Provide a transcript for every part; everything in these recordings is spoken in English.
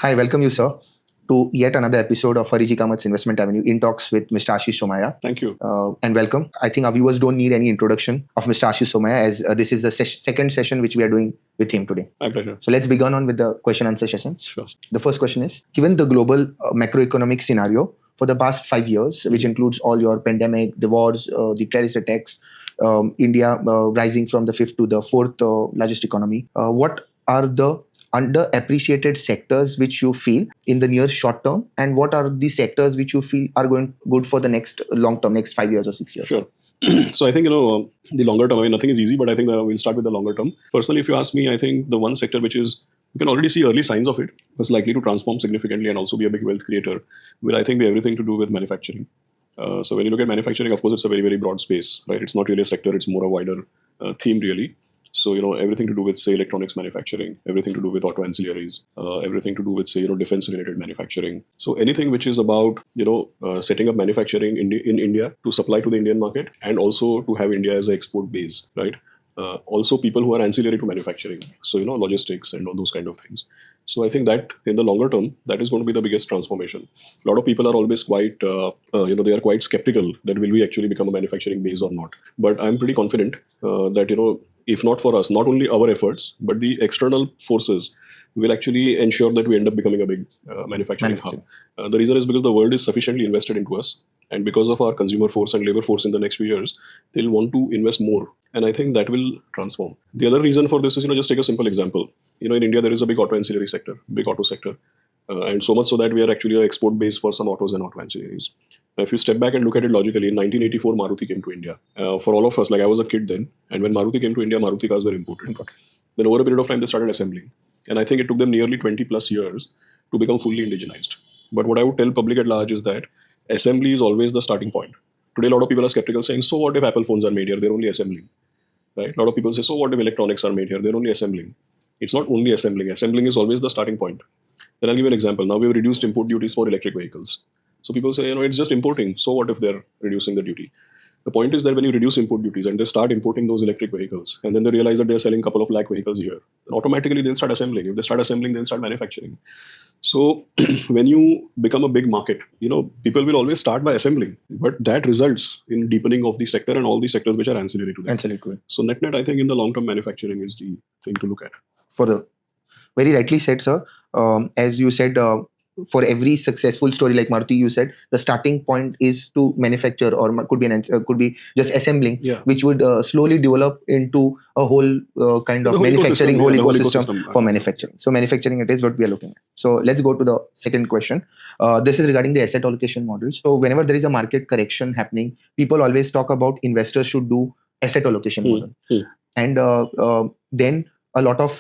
Hi, welcome you, sir, to yet another episode of Hariji Kamat's Investment Avenue in talks with Mr. Aashish Somaiyaa. Thank you. And welcome. I think our viewers don't need any introduction of Mr. Aashish Somaiyaa as this is the second session which we are doing with him today. My pleasure. So let's begin on with the question answer session. Sure. The first question is, given the global macroeconomic scenario for the past 5 years, which includes all your pandemic, the wars, the terrorist attacks, India rising from the fifth to the fourth largest economy, what are the underappreciated sectors which you feel in the near short term, and what are the sectors which you feel are going good for the next long term, next 5 years or 6 years? Sure. So I think, the longer term, I mean, nothing is easy, but I think we'll start with the longer term. Personally, if you ask me, I think the one sector which is, you can already see early signs of it, is likely to transform significantly and also be a big wealth creator, will I think be everything to do with manufacturing. So when you look at manufacturing, of course, it's a very, very broad space, right? It's not really a sector, it's more a wider theme really. So, everything to do with, say, electronics manufacturing, everything to do with auto ancillaries, everything to do with, say, defense-related manufacturing. So anything which is about, setting up manufacturing in India to supply to the Indian market and also to have India as an export base, right? Also people who are ancillary to manufacturing. So, logistics and all those kind of things. So I think that in the longer term, that is going to be the biggest transformation. A lot of people are always quite, they are quite skeptical that will we actually become a manufacturing base or not. But I'm pretty confident that, if not for us, not only our efforts, but the external forces will actually ensure that we end up becoming a big manufacturing hub. The reason is because the world is sufficiently invested into us. And because of our consumer force and labor force in the next few years, they'll want to invest more. And I think that will transform. The other reason for this is, just take a simple example. In India, there is a big auto ancillary sector, big auto sector. And so much so that we are actually an export base for some autos and auto ancillaries. Now, if you step back and look at it logically, in 1984, Maruti came to India. For all of us, like I was a kid then, and when Maruti came to India, Maruti cars were imported. Then over a period of time, they started assembling. And I think it took them nearly 20 plus years to become fully indigenized. But what I would tell public at large is that assembly is always the starting point. Today, a lot of people are skeptical saying, so what if Apple phones are made here? They're only assembling. Right? A lot of people say, so what if electronics are made here? They're only assembling. It's not only assembling. Assembling is always the starting point. Then I'll give you an example. Now we've reduced import duties for electric vehicles. So people say, it's just importing. So what if they're reducing the duty? The point is that when you reduce import duties and they start importing those electric vehicles, and then they realize that they're selling a couple of lakh vehicles here, then automatically they'll start assembling. If they start assembling, they'll start manufacturing. So when you become a big market, people will always start by assembling, but that results in deepening of the sector and all the sectors which are ancillary to that. So net, I think in the long term, manufacturing is the thing to look at. For the very rightly said, sir. As you said, for every successful story like Maruti, you said the starting point is to manufacture, or could be just assembling, which would slowly develop into a whole kind of manufacturing, whole ecosystem for manufacturing. So manufacturing it is what we are looking at. So let's go to the second question. This is regarding the asset allocation model. So whenever there is a market correction happening, people always talk about investors should do asset allocation model, and then a lot of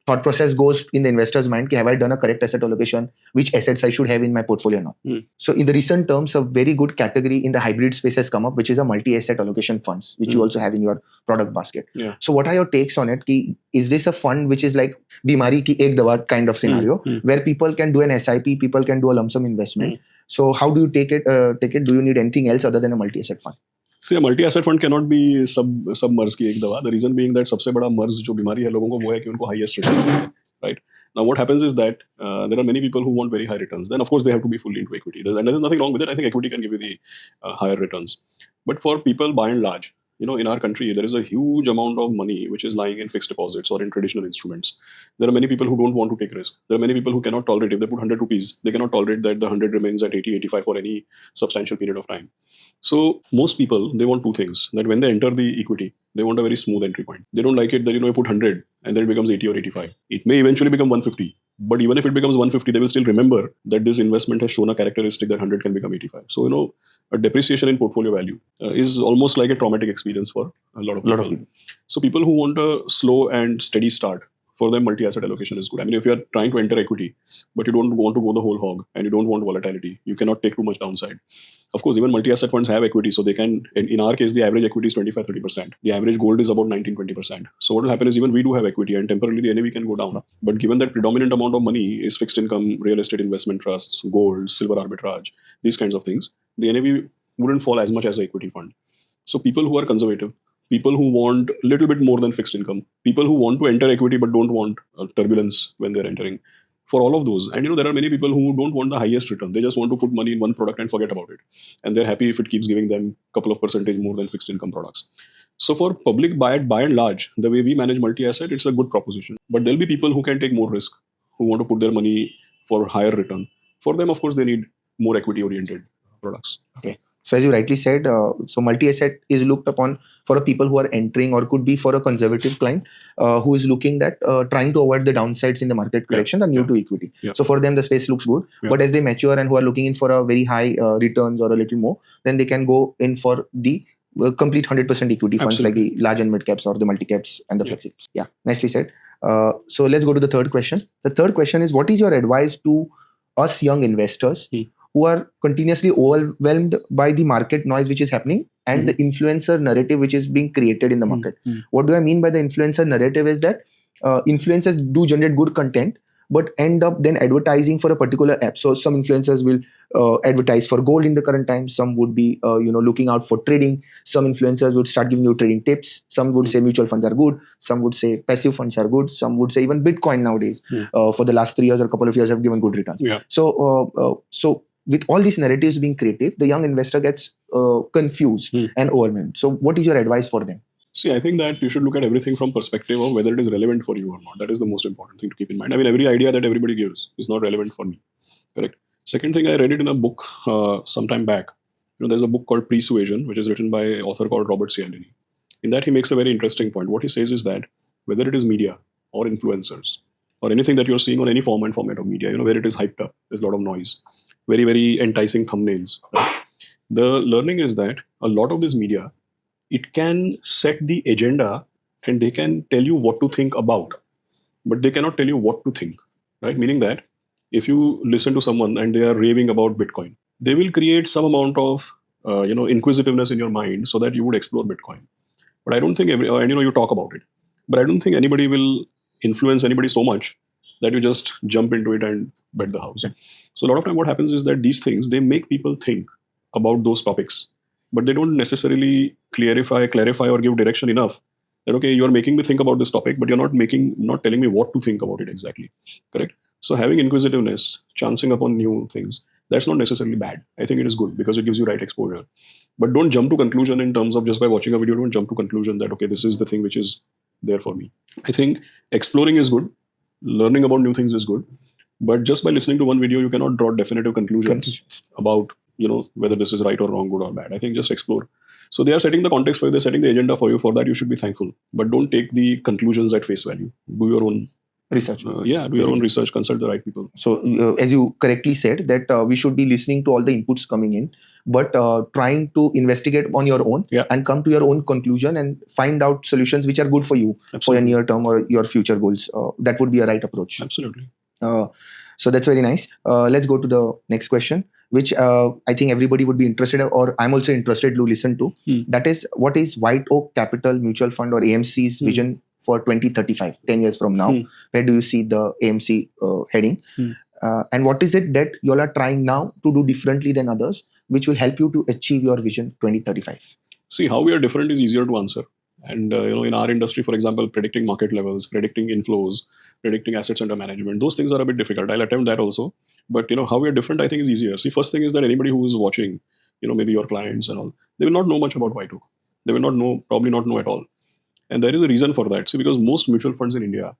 thought process goes in the investor's mind. Have I done a correct asset allocation? Which assets I should have in my portfolio now? So in the recent terms, a very good category in the hybrid space has come up, which is a multi-asset allocation funds, which you also have in your product basket. So what are your takes on it? Is this a fund which is like Bimari ki ek dawa kind of scenario, where people can do an SIP, people can do a lump sum investment? So how do you take it? Do you need anything else other than a multi-asset fund? See, a multi-asset fund cannot be सब मर्ज की एक दवा. The reason being that सबसे बड़ा मर्ज जो बीमारी है लोगों को वो है कि उनको highest return, right? Now what happens is that there are many people who want very high returns. Then of course they have to be fully into equity. And there's nothing wrong with it. I think equity can give you the higher returns. But for people by and large, in our country, there is a huge amount of money which is lying in fixed deposits or in traditional instruments. There are many people who don't want to take risk. There are many people who cannot tolerate, if they put 100 rupees, they cannot tolerate that the 100 remains at 80, 85 for any substantial period of time. So most people, they want two things, that when they enter the equity, they want a very smooth entry point. They don't like it that, you put 100 and then it becomes 80 or 85. It may eventually become 150. But even if it becomes 150, they will still remember that this investment has shown a characteristic that 100 can become 85. So, a depreciation in portfolio value is almost like a traumatic experience for a lot of people. So people who want a slow and steady start, for them multi-asset allocation is good. I mean, if you are trying to enter equity, but you don't want to go the whole hog and you don't want volatility, you cannot take too much downside. Of course, even multi-asset funds have equity, so they can, in our case, the average equity is 25-30%. The average gold is about 19-20%. So what will happen is even we do have equity and temporarily the NAV can go down. But given that predominant amount of money is fixed income, real estate investment trusts, gold, silver arbitrage, these kinds of things, the NAV wouldn't fall as much as an equity fund. So people who are conservative, people who want a little bit more than fixed income, people who want to enter equity but don't want turbulence when they're entering, for all of those. And there are many people who don't want the highest return. They just want to put money in one product and forget about it. And they're happy if it keeps giving them a couple of percentage more than fixed income products. So for public by and large, the way we manage multi-asset, it's a good proposition. But there'll be people who can take more risk, who want to put their money for higher return. For them, of course, they need more equity-oriented products. Okay. So as you rightly said, so multi-asset is looked upon for a people who are entering, or could be for a conservative client who is looking at trying to avoid the downsides in the market correction, the new to equity. So for them, the space looks good. But as they mature and who are looking in for a very high returns or a little more, then they can go in for the complete 100% equity funds. Absolutely. Like the large and mid caps or the multi caps and the flexi. Yeah, nicely said. So let's go to the third question. The third question is, what is your advice to us young investors who are continuously overwhelmed by the market noise which is happening and the influencer narrative which is being created in the market? What do I mean by the influencer narrative is that influencers do generate good content, but end up then advertising for a particular app. So some influencers will advertise for gold in the current times. Some would be looking out for trading. Some influencers would start giving you trading tips. Some would say mutual funds are good. Some would say passive funds are good. Some would say even Bitcoin nowadays for the last 3 years or a couple of years have given good returns. So with all these narratives being creative, the young investor gets confused and overwhelmed. So what is your advice for them? See, I think that you should look at everything from perspective of whether it is relevant for you or not. That is the most important thing to keep in mind. I mean, every idea that everybody gives is not relevant for me. Correct. Second thing, I read it in a book sometime back. There's a book called Persuasion, which is written by an author called Robert Cialdini. In that, he makes a very interesting point. What he says is that whether it is media or influencers or anything that you're seeing on any form and format of media, where it is hyped up, there's a lot of noise, very, very enticing thumbnails. Right? The learning is that a lot of this media, it can set the agenda and they can tell you what to think about, but they cannot tell you what to think, right? Meaning that if you listen to someone and they are raving about Bitcoin, they will create some amount of inquisitiveness in your mind so that you would explore Bitcoin. But I don't think you talk about it, but I don't think anybody will influence anybody so much that you just jump into it and bet the house. So a lot of time what happens is that these things, they make people think about those topics, but they don't necessarily clarify or give direction enough that, okay, you're making me think about this topic, but you're not telling me what to think about it exactly. Correct? So having inquisitiveness, chancing upon new things, that's not necessarily bad. I think it is good because it gives you right exposure. But don't jump to conclusion in terms of just by watching a video, don't jump to conclusion that, okay, this is the thing which is there for me. I think exploring is good. Learning about new things is good. But just by listening to one video, you cannot draw definitive conclusions about whether this is right or wrong, good or bad. I think just explore. So they are setting the context for you, they're setting the agenda for you. For that, you should be thankful. But don't take the conclusions at face value. Do your own research. Do your own research, consult the right people. So as you correctly said, that we should be listening to all the inputs coming in, but trying to investigate on your own and come to your own conclusion and find out solutions which are good for you. Absolutely. For your near term or your future goals. That would be a right approach. Absolutely. So that's very nice. Let's go to the next question, which I think everybody would be interested in, or I'm also interested to listen to. That is, what is WhiteOak Capital Mutual Fund or AMC's vision for 2035, 10 years from now? Where do you see the AMC heading? And what is it that you all are trying now to do differently than others, which will help you to achieve your vision 2035? See, how we are different is easier to answer. And in our industry, for example, predicting market levels, predicting inflows, predicting assets under management, those things are a bit difficult. I'll attempt that also. But how we are different, I think, is easier. See, first thing is that anybody who is watching, maybe your clients and all, they will not know much about WhiteOak. They will probably not know at all. And there is a reason for that. See, because most mutual funds in India,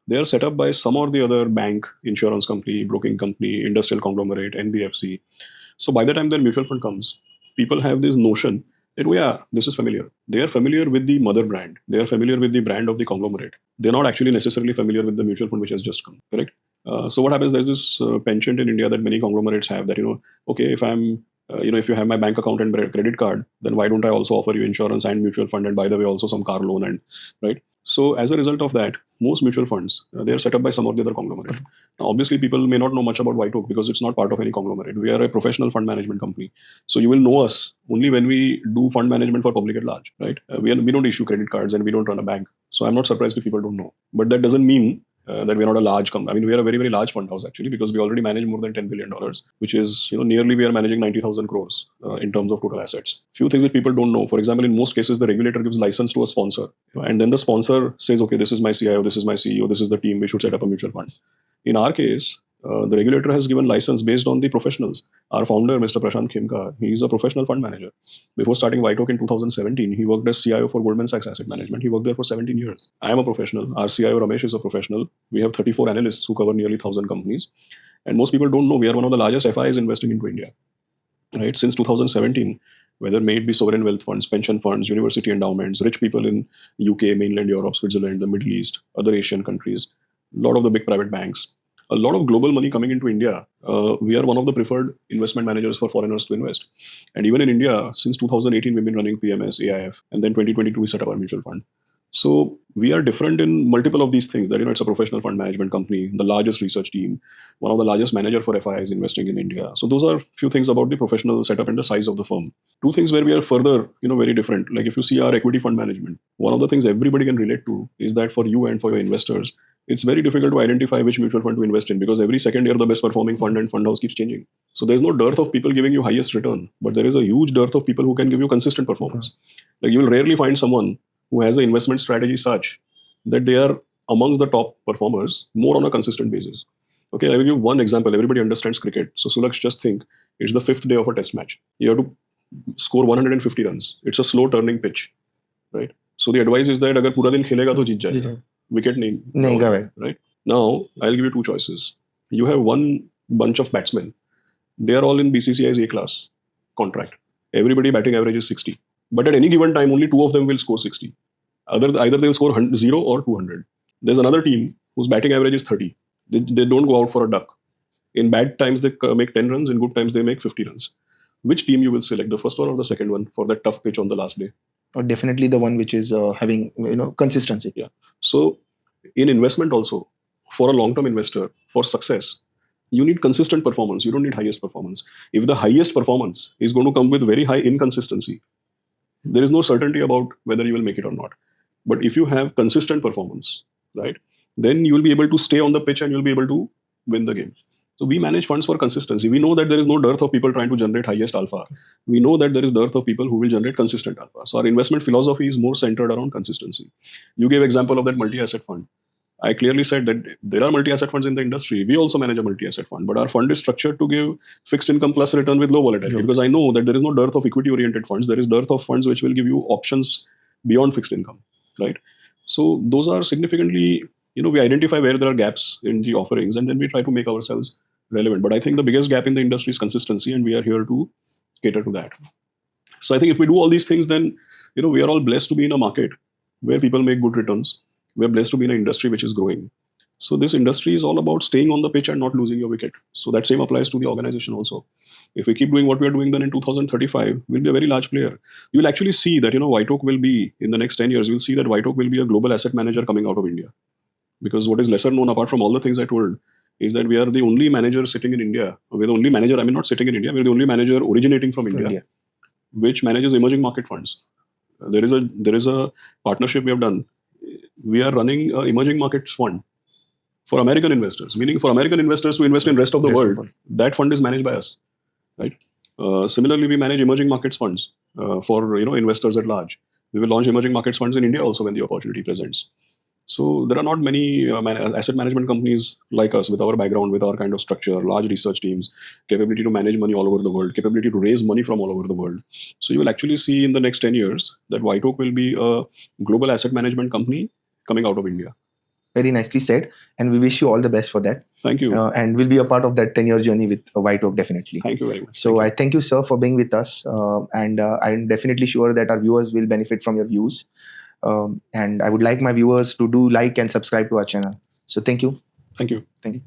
they are set up by some or the other bank, insurance company, broking company, industrial conglomerate, NBFC. So by the time their mutual fund comes, people have this notion that, this is familiar. They are familiar with the mother brand. They are familiar with the brand of the conglomerate. They're not actually necessarily familiar with the mutual fund which has just come, correct? So what happens, there's this penchant in India that many conglomerates have that, okay, if I'm, if you have my bank account and credit card, then why don't I also offer you insurance and mutual fund and by the way, also some car loan and, right? So as a result of that, most mutual funds, they are set up by some or the other conglomerate. Now, obviously, people may not know much about WhiteOak because it's not part of any conglomerate. We are a professional fund management company. So you will know us only when we do fund management for public at large, right? We don't issue credit cards and we don't run a bank. So I'm not surprised if people don't know. But that doesn't mean that we're not a large company. I mean, we are a very, very large fund house actually, because we already manage more than $10 billion, which is, nearly we are managing 90,000 crores in terms of total assets. Few things which people don't know. For example, in most cases, the regulator gives license to a sponsor, and then the sponsor says, okay, this is my CIO, this is my CEO, this is the team, we should set up a mutual fund. In our case, the regulator has given license based on the professionals. Our founder, Mr. Prashant Khemka, he is a professional fund manager. Before starting WhiteOak in 2017, he worked as CIO for Goldman Sachs Asset Management. He worked there for 17 years. I am a professional. Our CIO, Ramesh, is a professional. We have 34 analysts who cover nearly 1,000 companies. And most people don't know we are one of the largest FIs investing into India. Right? Since 2017, whether may it be sovereign wealth funds, pension funds, university endowments, rich people in UK, mainland Europe, Switzerland, the Middle East, other Asian countries, a lot of the big private banks, a lot of global money coming into India. We are one of the preferred investment managers for foreigners to invest. And even in India, since 2018, we've been running PMS, AIF, and then 2022, we set up our mutual fund. So we are different in multiple of these things. That it's a professional fund management company, the largest research team, one of the largest manager for FIs investing in India. So those are few things about the professional setup and the size of the firm. Two things where we are further, very different. Like if you see our equity fund management, one of the things everybody can relate to is that for you and for your investors, it's very difficult to identify which mutual fund to invest in, because every second year the best performing fund and fund house keeps changing. So there's no dearth of people giving you highest return, but there is a huge dearth of people who can give you consistent performance. Like you will rarely find someone who has an investment strategy such that they are amongst the top performers more on a consistent basis. Okay, I will give one example. Everybody understands cricket. So Sulaksh, just think, it's the 5th day of a test match. You have to score 150 runs. It's a slow turning pitch, right? So the advice is that agar pura din khelega to jeet jayega. Wicket nahi, right? Now, I'll give you two choices. You have one bunch of batsmen. They are all in BCCI's A class contract. Everybody batting average is 60. But at any given time, only 2 of them will score 60. Either they'll score 0 or 200. There's another team whose batting average is 30. They don't go out for a duck. In bad times, they make 10 runs. In good times, they make 50 runs. Which team you will select, the first one or the second one, for that tough pitch on the last day? Or definitely the one which is having consistency. Yeah. So in investment also, for a long-term investor, for success, you need consistent performance. You don't need highest performance. If the highest performance is going to come with very high inconsistency, there is no certainty about whether you will make it or not. But if you have consistent performance, right, then you will be able to stay on the pitch and you'll be able to win the game. So we manage funds for consistency. We know that there is no dearth of people trying to generate highest alpha. We know that there is dearth of people who will generate consistent alpha. So our investment philosophy is more centered around consistency. You gave example of that multi-asset fund. I clearly said that there are multi-asset funds in the industry. We also manage a multi-asset fund, but our fund is structured to give fixed income plus return with low volatility, because I know that there is no dearth of equity-oriented funds. There is dearth of funds which will give you options beyond fixed income, right? So those are significantly, we identify where there are gaps in the offerings, and then we try to make ourselves relevant. But I think the biggest gap in the industry is consistency, and we are here to cater to that. So I think if we do all these things, then, we are all blessed to be in a market where people make good returns. We're blessed to be in an industry which is growing. So this industry is all about staying on the pitch and not losing your wicket. So that same applies to the organization also. If we keep doing what we are doing, then in 2035, we'll be a very large player. You will actually see that, WhiteOak will be, in the next 10 years, you'll see that WhiteOak will be a global asset manager coming out of India. Because what is lesser known, apart from all the things I told, is that we are the only manager sitting in India. We're the only manager, not sitting in India, we're the only manager originating from India, which manages emerging market funds. There is a partnership we have done. We are running an emerging markets fund for American investors, meaning for American investors to invest in rest of the world. That fund is managed by us, right? Similarly, we manage emerging markets funds for investors at large. We will launch emerging markets funds in India also when the opportunity presents. So there are not many asset management companies like us with our background, with our kind of structure, large research teams, capability to manage money all over the world, capability to raise money from all over the world. So you will actually see in the next 10 years that WhiteOak will be a global asset management company coming out of India. Very nicely said. And we wish you all the best for that. Thank you. And we'll be a part of that 10-year journey with WhiteOak, definitely. Thank you very much. So I thank you, sir, for being with us. And I'm definitely sure that our viewers will benefit from your views. And I would like my viewers to do like and subscribe to our channel. So thank you. Thank you. Thank you.